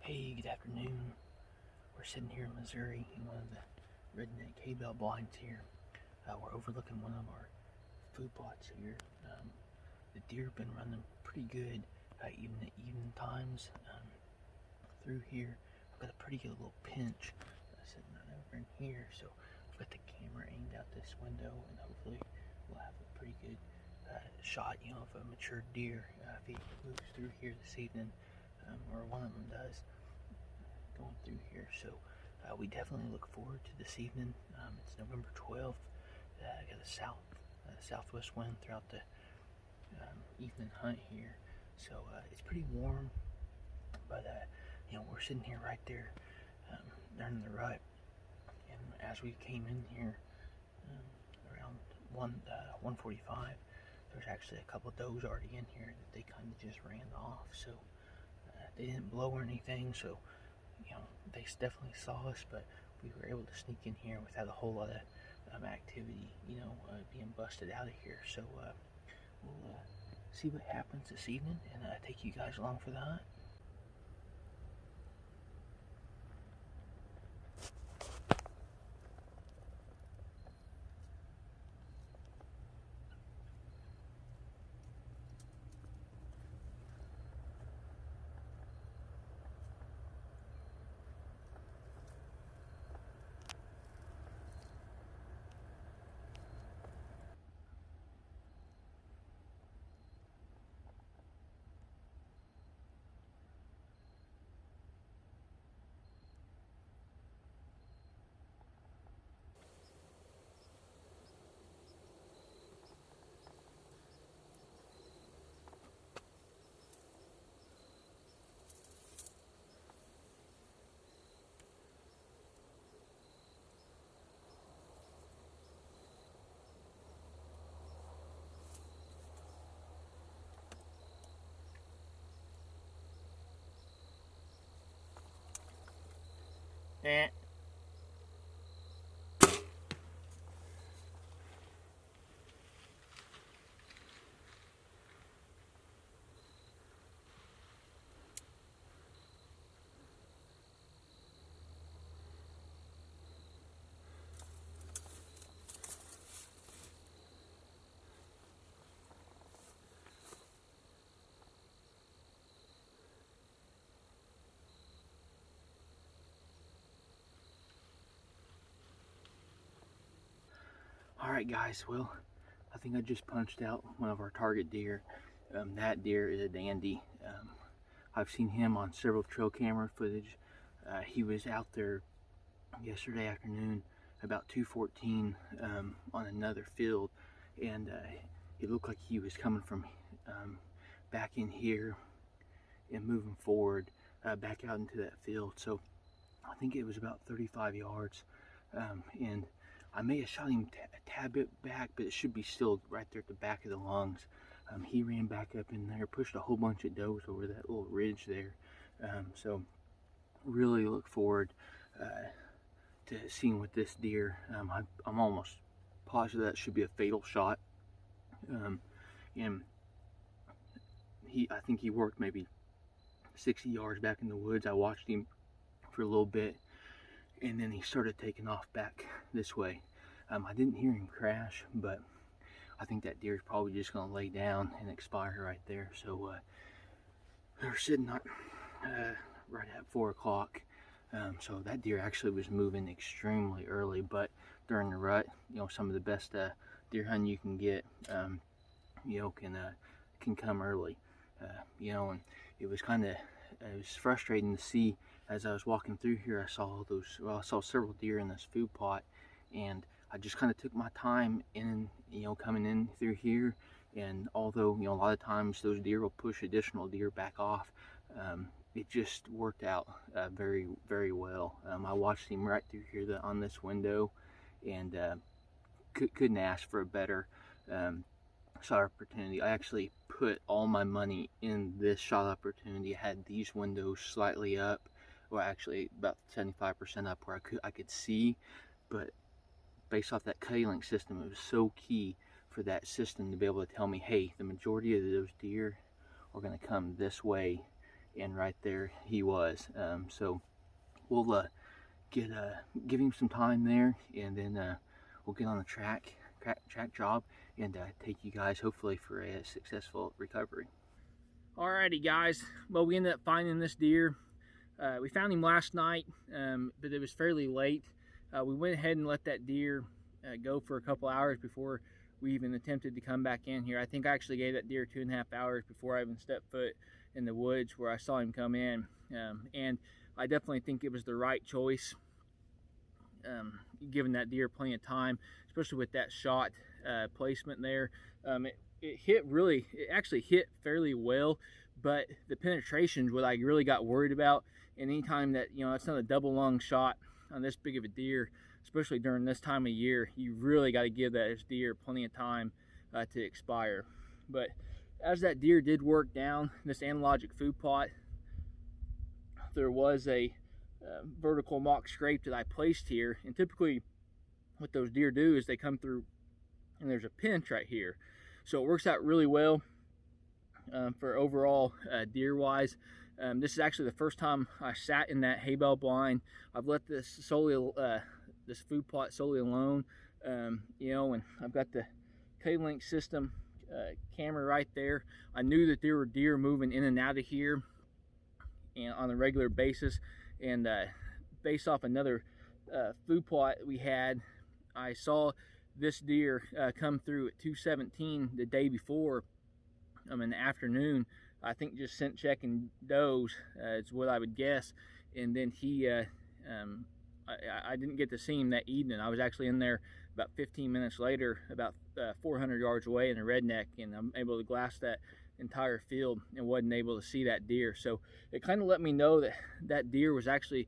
Hey, good afternoon. We're sitting here in Missouri in one of the Redneck Hay bale blinds here. We're overlooking one of our food plots here. The deer have been running pretty good, even at evening times. Through here, I've got a pretty good little pinch sitting right over in here. So I've got the camera aimed out this window, and hopefully we'll have a pretty good shot, of a mature deer if he moves through here this evening, or one of them does. Going through here, so we definitely look forward to this evening. It's November 12th. I got a southwest wind throughout the evening hunt here, so it's pretty warm. But we're sitting here right there during the rut, and as we came in here around 1:45, there's actually a couple of does already in here that they kind of just ran off. So they didn't blow or anything, so they definitely saw us, but we were able to sneak in here without a whole lot of activity, being busted out of here. So we'll see what happens this evening and take you guys along for the hunt. Eh. Alright guys, well, I think I just punched out one of our target deer. That deer is a dandy. I've seen him on several trail camera footage. He was out there yesterday afternoon about 2:14 on another field, and it looked like he was coming from back in here and moving forward back out into that field. So I think it was about 35 yards, and I may have shot him a tad bit back, but it should be still right there at the back of the lungs. He ran back up in there, pushed a whole bunch of does over that little ridge there. So really look forward to seeing with this deer. I'm almost positive that should be a fatal shot. And I think he worked maybe 60 yards back in the woods. I watched him for a little bit, and then he started taking off back this way. I didn't hear him crash, but I think that deer is probably just going to lay down and expire right there. So we're sitting right at 4 o'clock. So that deer actually was moving extremely early, but during the rut, some of the best deer hunting you can get, can come early. And it was frustrating to see. As I was walking through here, I saw several deer in this food plot, and I just kind of took my time in, coming in through here. And although, a lot of times those deer will push additional deer back off, it just worked out very, very well. I watched him right through here on this window, and couldn't ask for a better shot opportunity. I actually put all my money in this shot opportunity. I had these windows slightly up, or actually about 75% up, where I could see, but based off that Cuddelink system, it was so key for that system to be able to tell me, hey, the majority of those deer are going to come this way, and right there he was. So we'll give him some time there, and then we'll get on the track job and take you guys hopefully for a successful recovery. Alrighty guys, well, we ended up finding this deer. We found him last night, but it was fairly late. We went ahead and let that deer go for a couple hours before we even attempted to come back in here. I think I actually gave that deer 2.5 hours before I even stepped foot in the woods where I saw him come in, and I definitely think it was the right choice, giving that deer plenty of time, especially with that shot placement there. It actually hit fairly well, but the penetration is what I really got worried about. And anytime that, it's not a double lung shot on this big of a deer, especially during this time of year, you really got to give that deer plenty of time to expire. But as that deer did work down this analogic food plot, there was a vertical mock scrape that I placed here. And typically what those deer do is they come through and there's a pinch right here. So it works out really well for overall deer wise. This is actually the first time I sat in that hay bale blind. I've let this this food plot solely alone, and I've got the Cuddelink system camera right there. I knew that there were deer moving in and out of here and on a regular basis, and based off another food plot we had, I saw this deer come through at 2:17 the day before in the afternoon. I think just scent checking does is what I would guess. And then he I didn't get to see him that evening. I was actually in there about 15 minutes later, about 400 yards away in the redneck, and I'm able to glass that entire field and wasn't able to see that deer. So it kind of let me know that that deer was actually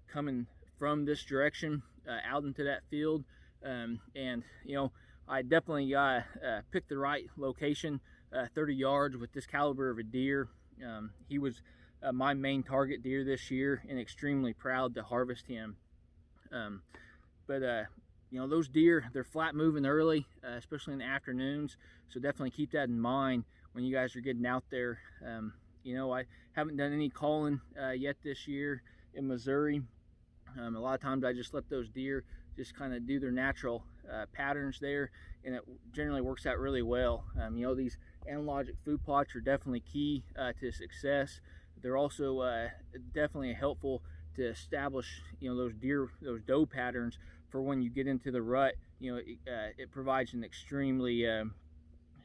coming from this direction out into that field. And I definitely picked the right location, 30 yards with this caliber of a deer. He was my main target deer this year, and extremely proud to harvest him. Those deer, they're flat moving early, especially in the afternoons, so definitely keep that in mind when you guys are getting out there. I haven't done any calling yet this year in Missouri. A lot of times I just let those deer just kind of do their natural patterns there, and it generally works out really well. These analogic food plots are definitely key to success. They're also definitely helpful to establish those doe patterns for when you get into the rut. It provides an extremely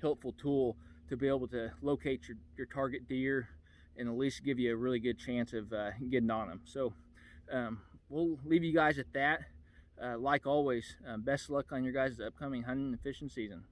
helpful tool to be able to locate your target deer and at least give you a really good chance of getting on them. So we'll leave you guys at that. Like always, best of luck on your guys' upcoming hunting and fishing season.